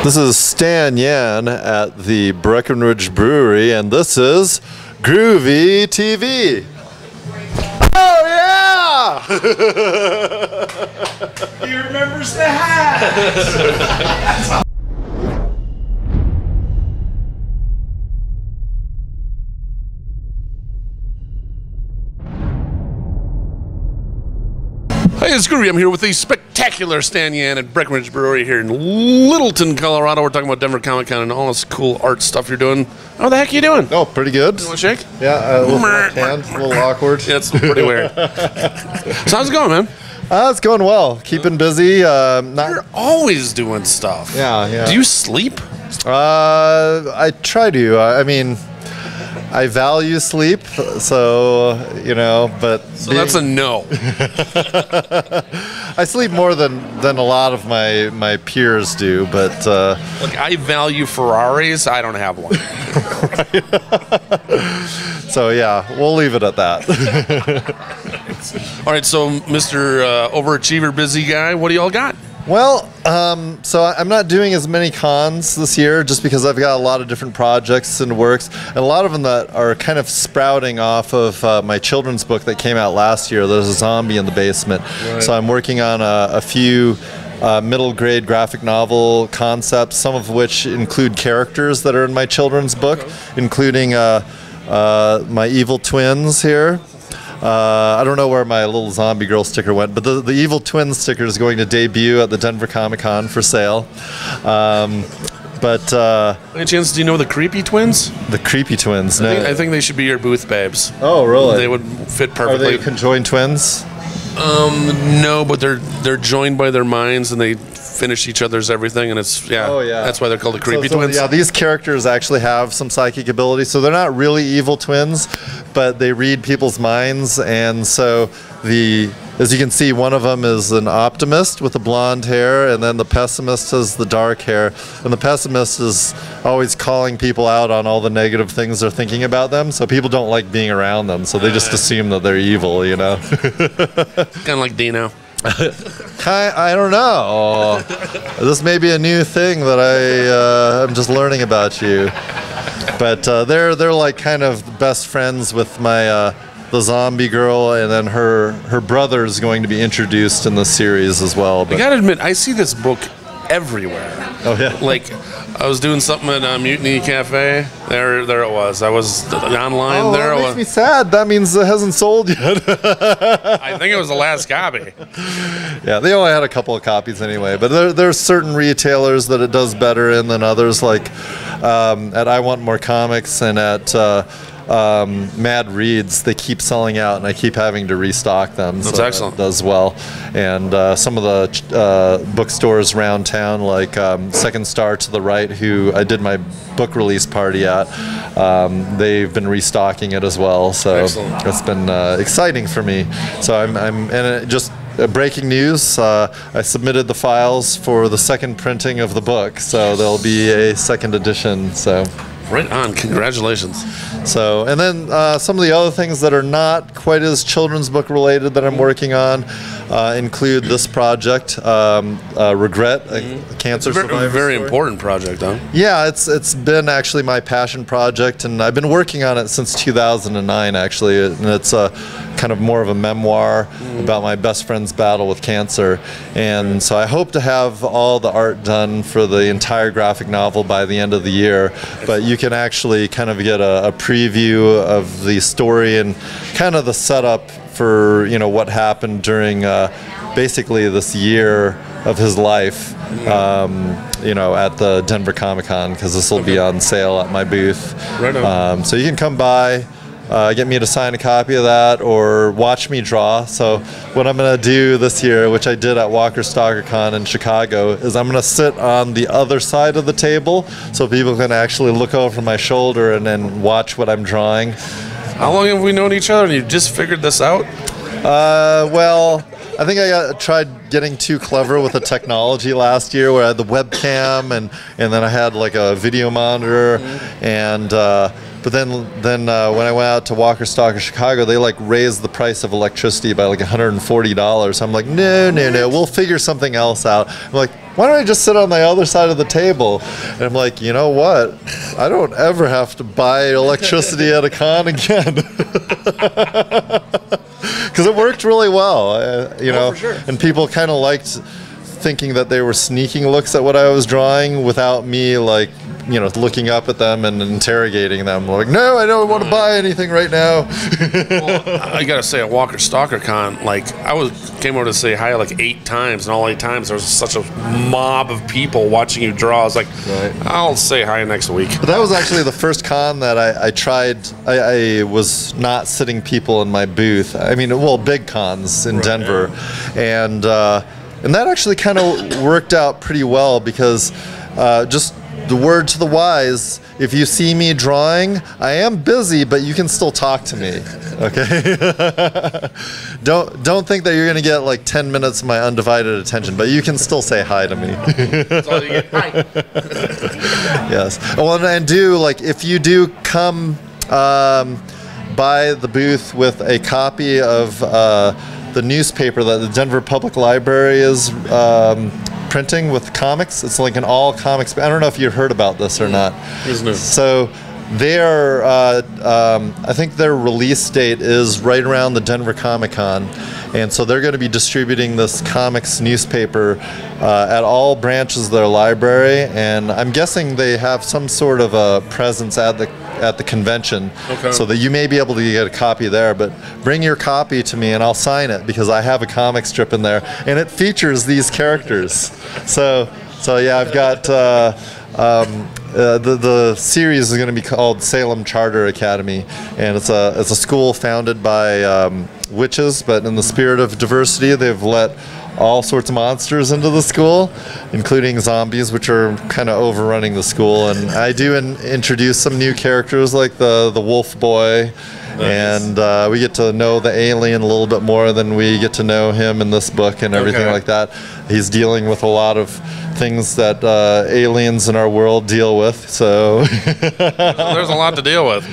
This is Stan Yan at the Breckenridge Brewery, and this is Groovey.TV. Oh yeah! He remembers the hat! Hey, it's Groovey. I'm here with the spectacular Stan Yan at Breckenridge Brewery here in Littleton, Colorado. We're talking about Denver Comic Con and all this cool art stuff you're doing. How the heck are you doing? Oh, pretty good. You want to shake? Yeah, a little hand, a little awkward. Yeah, it's pretty weird. So how's it going, man? It's going well. Keeping busy. You're always doing stuff. Yeah. Do you sleep? I try to. I mean, I value sleep, so, you know, but... So that's a no. I sleep more than a lot of my peers do, but... Look, I value Ferraris. I don't have one. So, yeah, we'll leave it at that. All right, so Mr. Overachiever Busy Guy, what do y'all got? Well, so I'm not doing as many cons this year just because I've got a lot of different projects in the works, and a lot of them that are kind of sprouting off of my children's book that came out last year. There's a zombie in the basement. Right. So I'm working on a few middle grade graphic novel concepts, some of which include characters that are in my children's book, including my evil twins here. I don't know where my little zombie girl sticker went, but the Evil Twins sticker is going to debut at the Denver Comic Con for sale. Any chance do you know the Creepy Twins? The Creepy Twins, no. I think they should be your booth babes. Oh, really? They would fit perfectly. Are they conjoined twins? No, but they're joined by their minds and they finish each other's everything, and it's that's why they're called the Creepy Twins. Yeah, these characters actually have some psychic ability, so they're not really evil twins, but they read people's minds, and so as you can see, one of them is an optimist with the blonde hair, and then the pessimist has the dark hair, and the pessimist is always calling people out on all the negative things they're thinking about them, so people don't like being around them, so they just assume that they're evil, you know. Kind of like Dino. I don't know. This may be a new thing that I'm just learning about you. But they're like kind of best friends with my the zombie girl, and then her brother is going to be introduced in the series as well. But I gotta admit, I see this book everywhere. Oh yeah. Like, I was doing something at Mutiny Cafe. There it was. I was online. Oh, there that makes me sad. That means it hasn't sold yet. I think it was the last copy. Yeah, they only had a couple of copies anyway. But there's certain retailers that it does better in than others. Like at I Want More Comics and at Mad Reads, they keep selling out, and I keep having to restock them. That's so excellent. It does well. And some of the bookstores around town, like Second Star to the Right, who I did my book release party at, they've been restocking it as well. So excellent. It's been exciting for me. So and just breaking news, I submitted the files for the second printing of the book, so there'll be a second edition. So. Right on, congratulations. So, and then some of the other things that are not quite as children's book related that I'm working on include this project, Regret, a cancer survivor very story. Important project, huh? Yeah, it's been actually my passion project, and I've been working on it since 2009 actually, and it's kind of more of a memoir about my best friend's battle with cancer, and so I hope to have all the art done for the entire graphic novel by the end of the year, but you can actually kind of get a preview of the story and kind of the setup for, you know, what happened during basically this year of his life, you know, at the Denver Comic Con, because this will be on sale at my booth. Right on. So you can come by, get me to sign a copy of that, or watch me draw. So what I'm going to do this year, which I did at Walker Stalker Con in Chicago, is I'm going to sit on the other side of the table so people can actually look over my shoulder and then watch what I'm drawing. How long have we known each other, and you just figured this out? Well, I think I tried getting too clever with the technology last year, where I had the webcam and then I had like a video monitor, and but then when I went out to Walker Stalker Chicago, they like raised the price of electricity by like $140. I'm like, no, we'll figure something else out. I'm like, why don't I just sit on the other side of the table? And I'm like, you know what? I don't ever have to buy electricity at a con again. Because it worked really well, you know, for sure. and people kind of liked thinking that they were sneaking looks at what I was drawing without me, like, you know, looking up at them and interrogating them. Like, no, I don't want to buy anything right now. Well, I gotta say, at Walker Stalker Con, like, came over to say hi like 8 times, and all 8 times there was such a mob of people watching you draw. I was like, I'll say hi next week. But that was actually the first con that I tried. I was not sitting people in my booth. I mean, well, big cons in Denver, and that actually kind of worked out pretty well because just the word to the wise, if you see me drawing, I am busy, but you can still talk to me, okay? Don't think that you're going to get like 10 minutes of my undivided attention, but you can still say hi to me. That's all you get. Hi. Yes. Well, and like, if you do come by the booth with a copy of the newspaper that the Denver Public Library is printing with comics. It's like an all comics. I don't know if you've heard about this or not. So they are, I think their release date is right around the Denver Comic Con. And so they're going to be distributing this comics newspaper at all branches of their library. And I'm guessing they have some sort of a presence at the convention, so that you may be able to get a copy there. But bring your copy to me and I'll sign it, because I have a comic strip in there and it features these characters. So yeah, I've got the series is going to be called Salem Charter Academy, and it's a school founded by witches, but in the spirit of diversity, they've let all sorts of monsters into the school, including zombies, which are kind of overrunning the school. And I do introduce some new characters like the wolf boy. Nice. And we get to know the alien a little bit more than we get to know him in this book and everything like that. He's dealing with a lot of things that aliens in our world deal with, so there's a lot to deal with.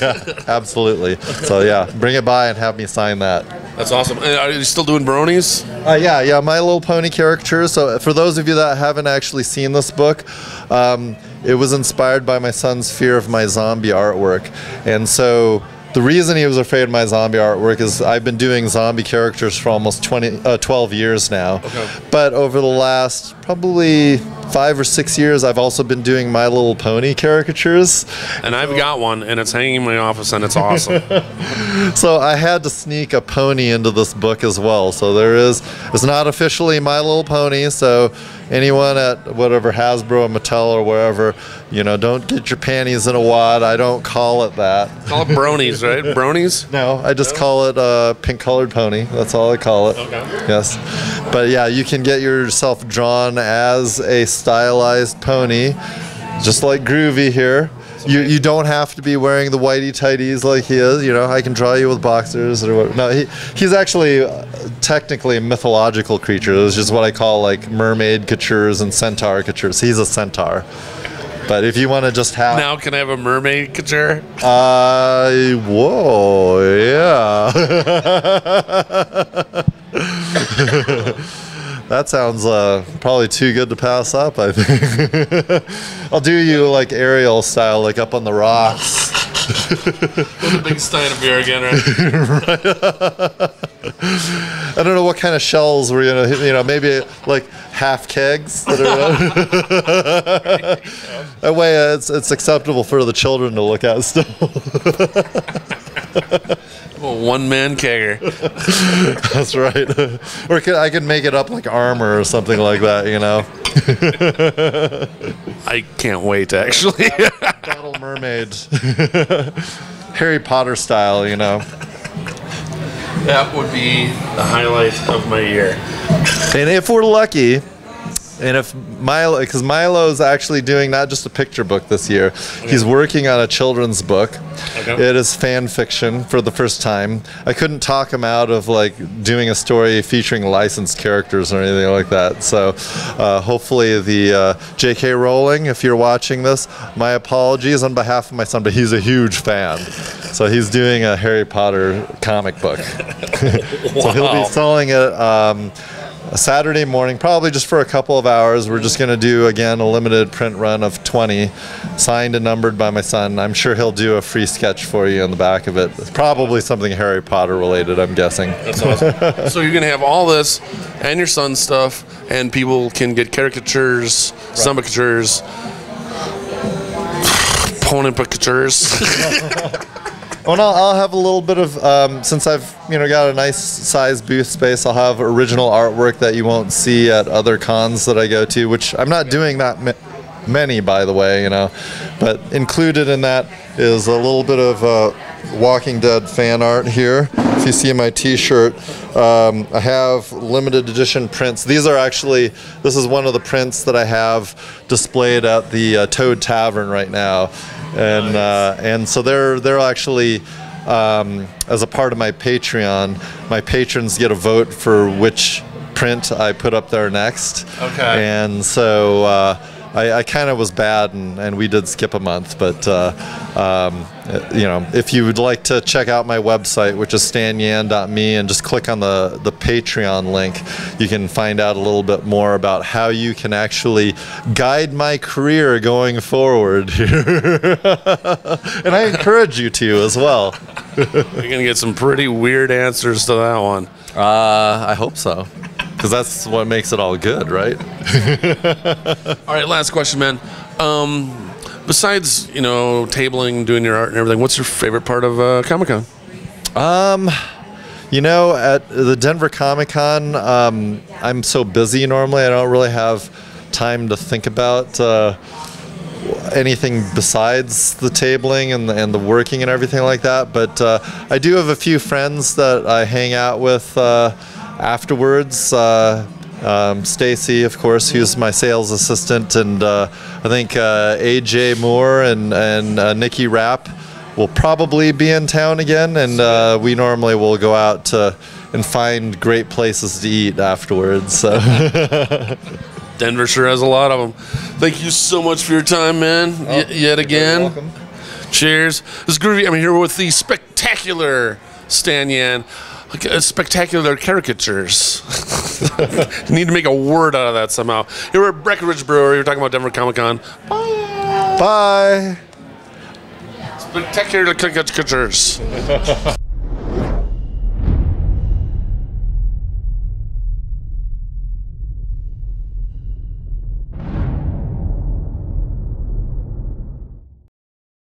Yeah, absolutely. So yeah, bring it by and have me sign that. That's awesome. Are you still doing bronies? Yeah, My Little Pony characters. So for those of you that haven't actually seen this book, it was inspired by my son's fear of my zombie artwork. And so the reason he was afraid of my zombie artwork is I've been doing zombie characters for almost 12 years now. But over the last probably 5 or 6 years, I've also been doing My Little Pony caricatures. And I've got one, and it's hanging in my office, and it's awesome. So I had to sneak a pony into this book as well. So it's not officially My Little Pony, so anyone at whatever Hasbro or Mattel or wherever, don't get your panties in a wad. I don't call it that. Call it bronies, right? Bronies? No, I just call it a pink-colored pony. That's all I call it. Yes. But yeah, you can get yourself drawn as a stylized pony, just like Groovy here. You don't have to be wearing the whitey tighties like he is. I can draw you with boxers or what. No, he's actually technically a mythological creature. It's just what I call like mermaid coutures and centaur coutures. He's a centaur. But if you want to just have... Now can I have a mermaid couture? Whoa, yeah. That sounds probably too good to pass up, I think. I'll do you like Ariel style, like up on the rocks. With a big stein of beer again, right? I don't know what kind of shells we're going to, maybe like half kegs. That way it's acceptable for the children to look at still. Well, one-man kegger. That's right. Or I could make it up like armor or something like that, I can't wait, actually. Battle mermaid. Harry Potter style, That would be the highlight of my year. And if we're lucky, and if because Milo's actually doing not just a picture book this year, he's working on a children's book. It is fan fiction for the first time. I couldn't talk him out of like doing a story featuring licensed characters or anything like that. So hopefully the J.K. Rowling, if you're watching this, my apologies on behalf of my son, but he's a huge fan. So he's doing a Harry Potter comic book. So he'll be selling it a Saturday morning, probably just for a couple of hours. We're just going to do, again, a limited print run of 20, signed and numbered by my son. I'm sure he'll do a free sketch for you on the back of it. It's probably something Harry Potter related, I'm guessing. That's awesome. So you're going to have all this and your son's stuff, and people can get caricatures, stomachers, pictures. Well, no, I'll have a little bit of, since I've got a nice size booth space, I'll have original artwork that you won't see at other cons that I go to, which I'm not doing that many, by the way, but included in that is a little bit of Walking Dead fan art here. If you see my t-shirt, I have limited edition prints. These are actually, this is one of the prints that I have displayed at the Toad Tavern right now. And and so they're actually, as a part of my Patreon, my patrons get a vote for which print I put up there next. Okay. And so I kind of was bad, and we did skip a month, but if you would like to check out my website, which is stanyan.me, and just click on the Patreon link, you can find out a little bit more about how you can actually guide my career going forward here. And I encourage you to as well. You're gonna get some pretty weird answers to that one. I hope so, because that's what makes it all good, right? All right, last question, man. Besides, tabling, doing your art and everything, what's your favorite part of Comic-Con? At the Denver Comic-Con, I'm so busy normally, I don't really have time to think about anything besides the tabling and the working and everything like that. But I do have a few friends that I hang out with afterwards. Stacy, of course, who's my sales assistant, and I think AJ Moore and Nikki Rapp will probably be in town again, and we normally will go out and find great places to eat afterwards. So. Denver sure has a lot of them. Thank you so much for your time, man. Yet again. You're welcome. Cheers. This is Groovy. I'm here with the spectacular Stan Yan. Spectacular caricatures. Need to make a word out of that somehow. Here we're at Breckenridge Brewery. We're talking about Denver Comic Con. Bye. Spectacular caricatures.